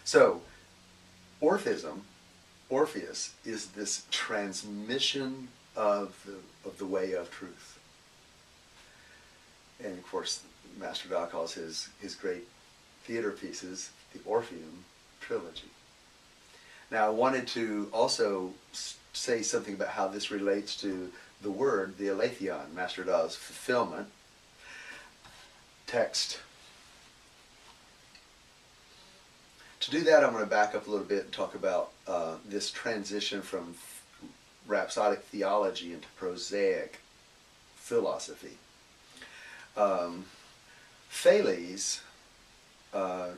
So, Orpheus, is this transmission of the way of truth. And of course, Master Da calls his great theater pieces the Orpheum trilogy. Now, I wanted to also say something about how this relates to the word, the Aletheon, Master Da's fulfillment text. To do that, I'm going to back up a little bit and talk about this transition from rhapsodic theology into prosaic philosophy. Thales,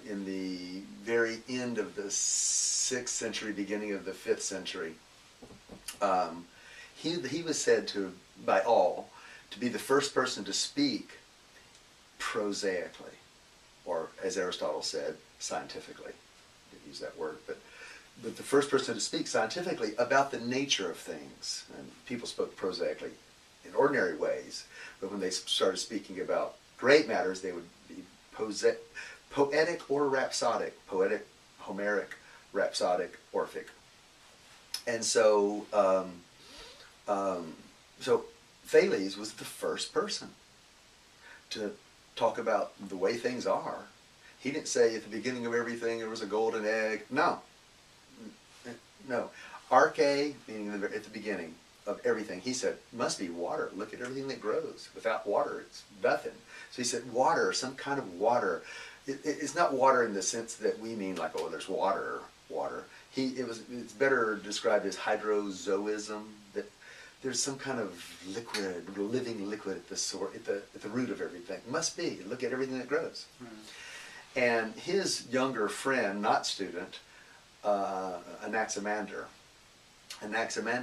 in the very end of the 6th century, beginning of the 5th century, he was said to, by all, to be the first person to speak prosaically, or as Aristotle said, scientifically. I didn't use that word, but the first person to speak scientifically about the nature of things. And people spoke prosaically in ordinary ways, but when they started speaking about great matters, they would be poetic or rhapsodic, poetic, Homeric, rhapsodic, Orphic. And so, so Thales was the first person to talk about the way things are. He didn't say at the beginning of everything there was a golden egg. No. No. Arche, meaning at the beginning of everything, he said, must be water. Look at everything that grows. Without water, it's nothing. So he said water, some kind of water. It's not water in the sense that we mean like, oh, there's water. It's better described as hydrozoism, that there's some kind of liquid, living liquid at the root of everything. It must be. Look at everything that grows. Mm-hmm. And his younger friend, not student, Anaximander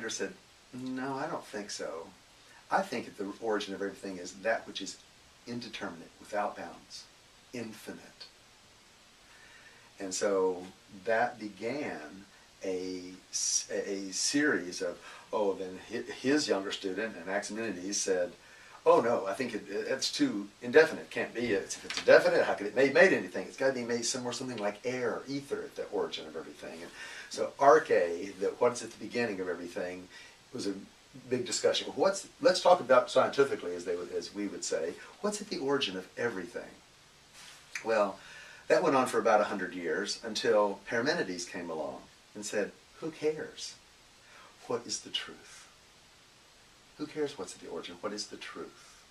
said, no, I don't think so. I think that the origin of everything is that which is indeterminate, without bounds, infinite. And so that began a series of, then his younger student, Anaximenes, said, oh no, I think it's too indefinite. Can't be. If it's indefinite, how could it be made anything? It's got to be made something like air, ether at the origin of everything. And so arche, what's at the beginning of everything, was a big discussion. Let's talk about scientifically, as we would say, what's at the origin of everything? Well, that went on for about 100 years until Parmenides came along and said, who cares? What is the truth? Who cares what's at the origin? What is the truth?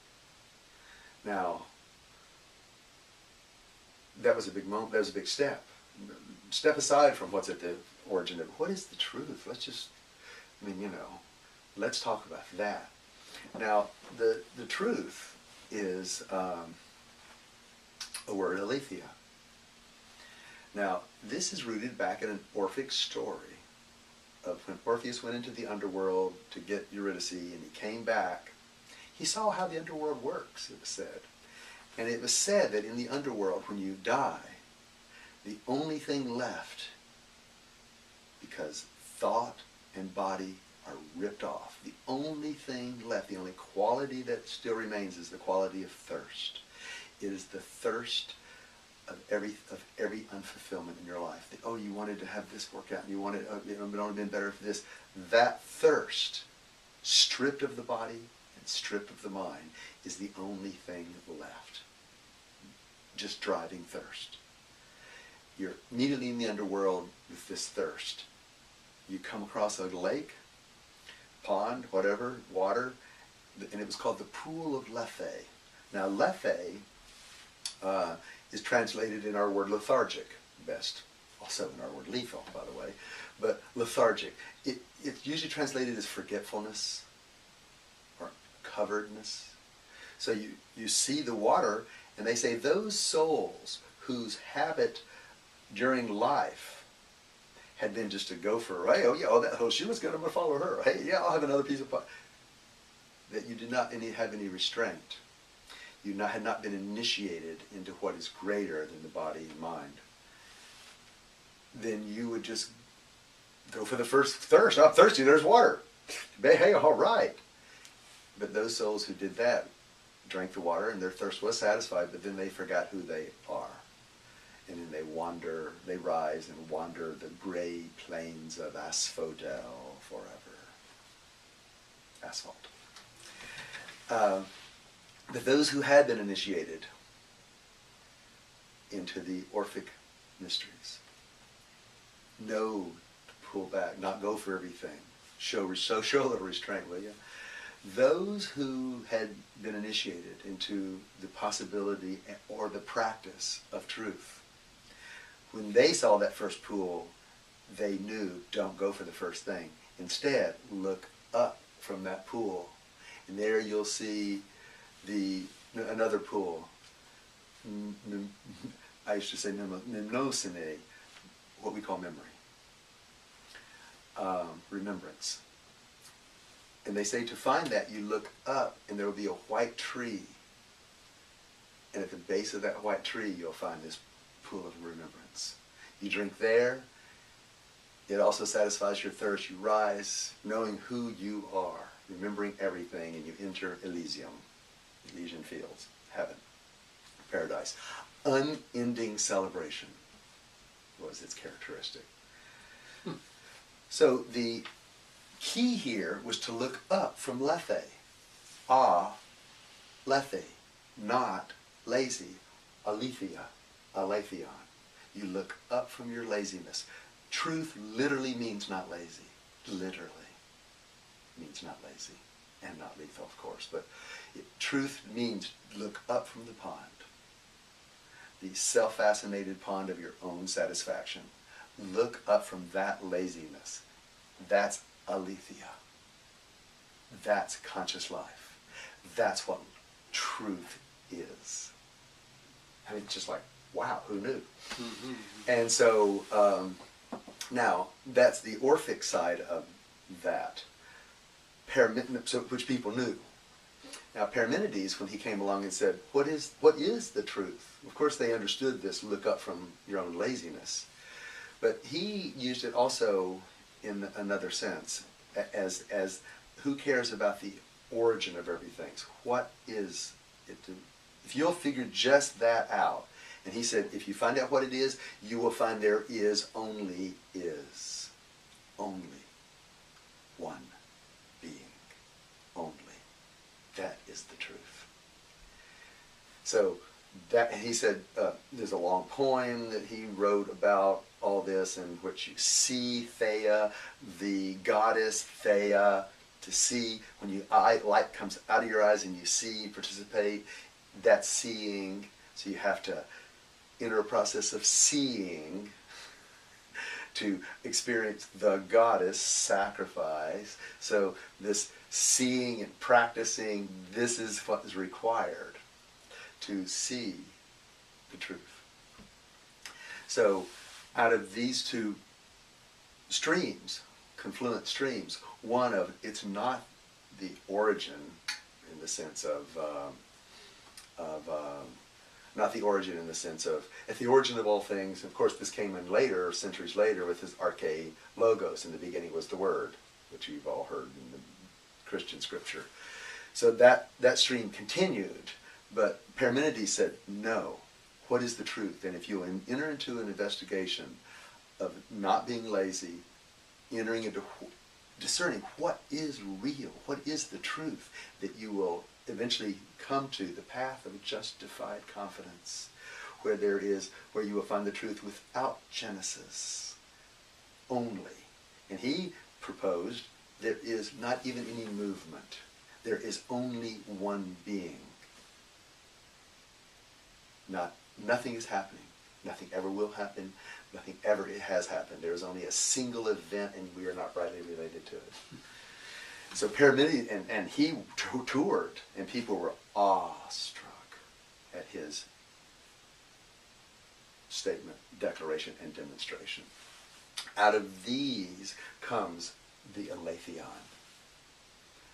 Now, that was a big moment. That was a big step. Step aside from what's at the origin of what is the truth. Let's talk about that. Now, the truth is a word, aletheia. Now, this is rooted back in an Orphic story of when Orpheus went into the underworld to get Eurydice, and he came back. He saw how the underworld works, it was said. And it was said that in the underworld, when you die, the only thing left, because thought and body are ripped off, the only thing left, the only quality that still remains is the quality of thirst. It is the thirst of every unfulfillment in your life. You wanted to have this work out, and you wanted, it would have been better for this. That thirst, stripped of the body and stripped of the mind, is the only thing left. Just driving thirst. You're immediately in the underworld with this thirst. You come across a lake, pond, whatever, water, and it was called the Pool of Lethe. Now, Lethe is translated in our word lethargic, best, also in our word lethal, by the way, but lethargic. It's usually translated as forgetfulness or coveredness. So you see the water, and they say those souls whose habit during life had been just to go for, she was good, I'm going to follow her. Hey, yeah, I'll have another piece of pie. That you did not have any restraint. You had not been initiated into what is greater than the body and mind. Then you would just go for the first thirst. I'm thirsty, there's water. Hey, all right. But those souls who did that drank the water and their thirst was satisfied, but then they forgot who they are. and then they rise and wander the gray plains of asphodel forever. Asphalt. But those who had been initiated into the Orphic mysteries know to pull back, not go for everything. Show a little restraint, will you? Those who had been initiated into the possibility or the practice of truth, when they saw that first pool, they knew, don't go for the first thing. Instead, look up from that pool, and there you'll see another pool. I used to say mnemosine, what we call memory, remembrance. And they say to find that, you look up and there will be a white tree. And at the base of that white tree, you'll find this pool of remembrance. You drink there. It also satisfies your thirst. You rise knowing who you are, remembering everything, and you enter Elysium, Elysian fields, heaven, paradise. Unending celebration was its characteristic. So the key here was to look up from lethe. Lethe, not lazy. Aletheon. You look up from your laziness. Truth literally means not lazy. Literally means not lazy. And not lethal, of course. But truth means look up from the pond. The self-fascinated pond of your own satisfaction. Look up from that laziness. That's aletheia. That's conscious life. That's what truth is. I mean, just like, wow, who knew? Mm-hmm. And so, now, that's the Orphic side of that, which people knew. Now, Parmenides, when he came along and said, what is the truth? Of course, they understood this, look up from your own laziness. But he used it also in another sense, as who cares about the origin of everything? What is it? If you'll figure just that out, and he said, if you find out what it is, you will find there is only one being, only. That is the truth. So that, and he said, there's a long poem that he wrote about all this, in which you see Thea, the goddess Thea, to see, when light comes out of your eyes and you see, participate, that's seeing. So you have to enter a process of seeing to experience the goddess sacrifice. So this seeing and practicing, this is what is required to see the truth. So out of these two streams, confluent streams, one of, it's not the origin in the sense of not the origin in the sense of, at the origin of all things. Of course, this came in later, centuries later, with his arche logos. In the beginning was the Word, which you've all heard in the Christian scripture. So that stream continued, but Parmenides said, no, what is the truth? And if you enter into an investigation of not being lazy, entering into discerning what is real, what is the truth, that you will eventually come to the path of justified confidence, where you will find the truth without genesis only. And he proposed there is not even any movement. There is only one being. Nothing is happening. Nothing ever will happen. Nothing ever has happened. There is only a single event, and we are not rightly related to it. So Parmenides, and he toured, and people were awestruck at his statement, declaration, and demonstration. Out of these comes the Aletheon.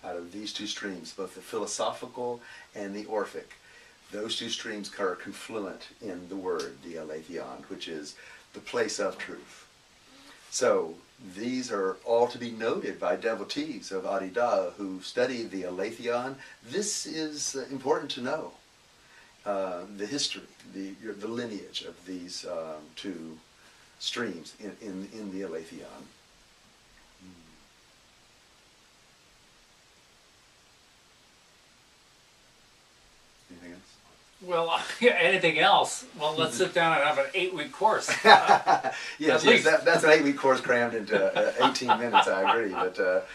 Out of these two streams, both the philosophical and the Orphic, those two streams are confluent in the word, the Aletheon, which is the place of truth. So these are all to be noted by devotees of Adida who study the Aletheon. This is important to know. the history, the lineage of these two streams in the Aletheon. Anything else? Well, anything else? Well, let's sit down and have an 8-week course. Yes, that's an 8-week course crammed into 18 minutes. I agree, but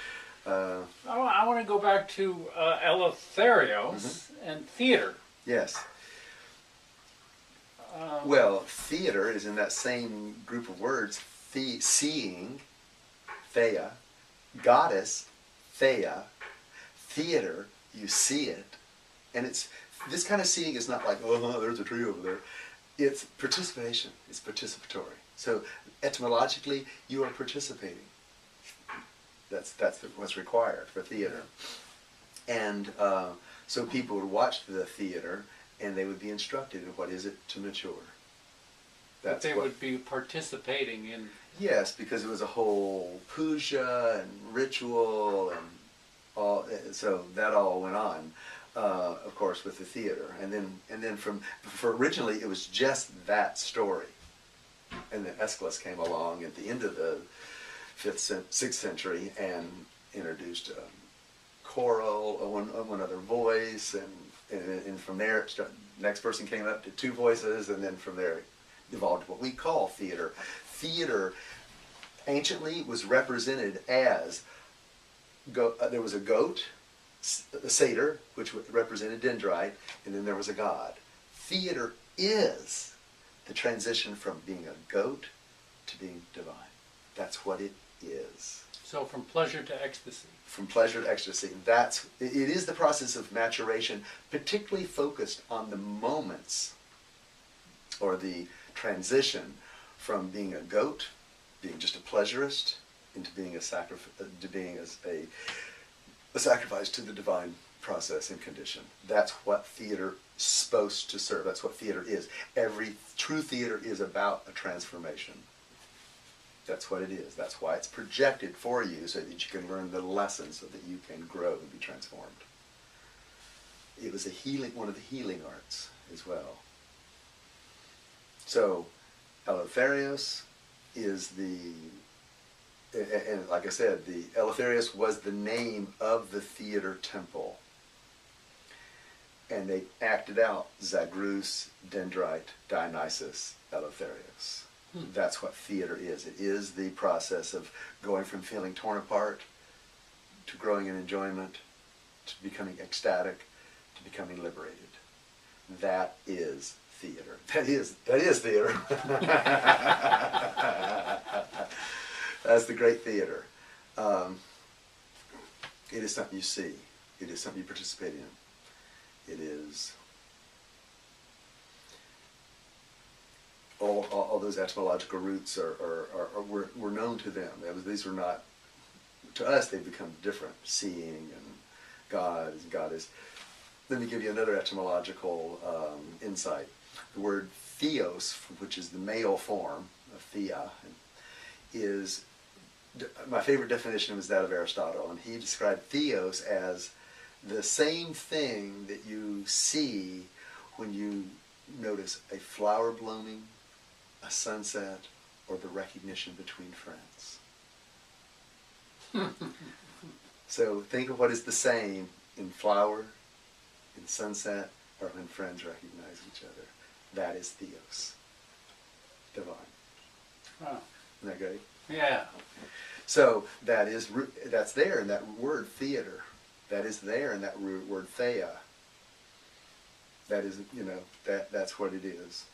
I want to go back to Eleutherios and theater. yes. Well, theater is in that same group of words. Seeing, Thea, goddess, Thea, theater. You see it, and it's this kind of seeing is not like, oh, there's a tree over there. It's participation. It's participatory. So etymologically, you are participating. That's what's required for theater. And so people would watch the theater, and they would be instructed in what is it to mature. But they would be participating in... Yes, because it was a whole puja and ritual and all. So that all went on, of course, with the theater. And then for originally it was just that story. And then Aeschylus came along at the end of the 6th century and introduced a choral, one other voice, and from there, next person came up to 2 voices, and then from there it evolved to what we call theater. Theater anciently was represented as, there was a goat, a satyr, which represented dendrite, and then there was a god. Theater is the transition from being a goat to being divine. That's what it is. So from pleasure to ecstasy. From pleasure to ecstasy. It is the process of maturation, particularly focused on the moments or the transition from being a goat, being just a pleasurist, into being a sacrifice to the divine process and condition. That's what theater is supposed to serve. That's what theater is. Every true theater is about a transformation. That's what it is. That's why it's projected for you, so that you can learn the lessons, so that you can grow and be transformed. It was one of the healing arts as well. So, Eleutherios is and like I said, the Eleutherios was the name of the theater temple. And they acted out Zagreus, Dendrite, Dionysus, Eleutherios. That's what theater is. It is the process of going from feeling torn apart to growing in enjoyment, to becoming ecstatic, to becoming liberated. That is theater. That is theater. That's the great theater. It is something you see. It is something you participate in. It is all those etymological roots were known to them. These were not, to us they've become different. Seeing and God and goddess. Let me give you another etymological insight. The word theos, which is the male form of thea, is, my favorite definition was that of Aristotle, and he described theos as the same thing that you see when you notice a flower blooming, a sunset, or the recognition between friends. So think of what is the same in flower, in sunset, or when friends recognize each other. That is theos. Divine. Wow. Isn't that great? Yeah. So that's there in that word theater. That is there in that word thea. That is, that's what it is.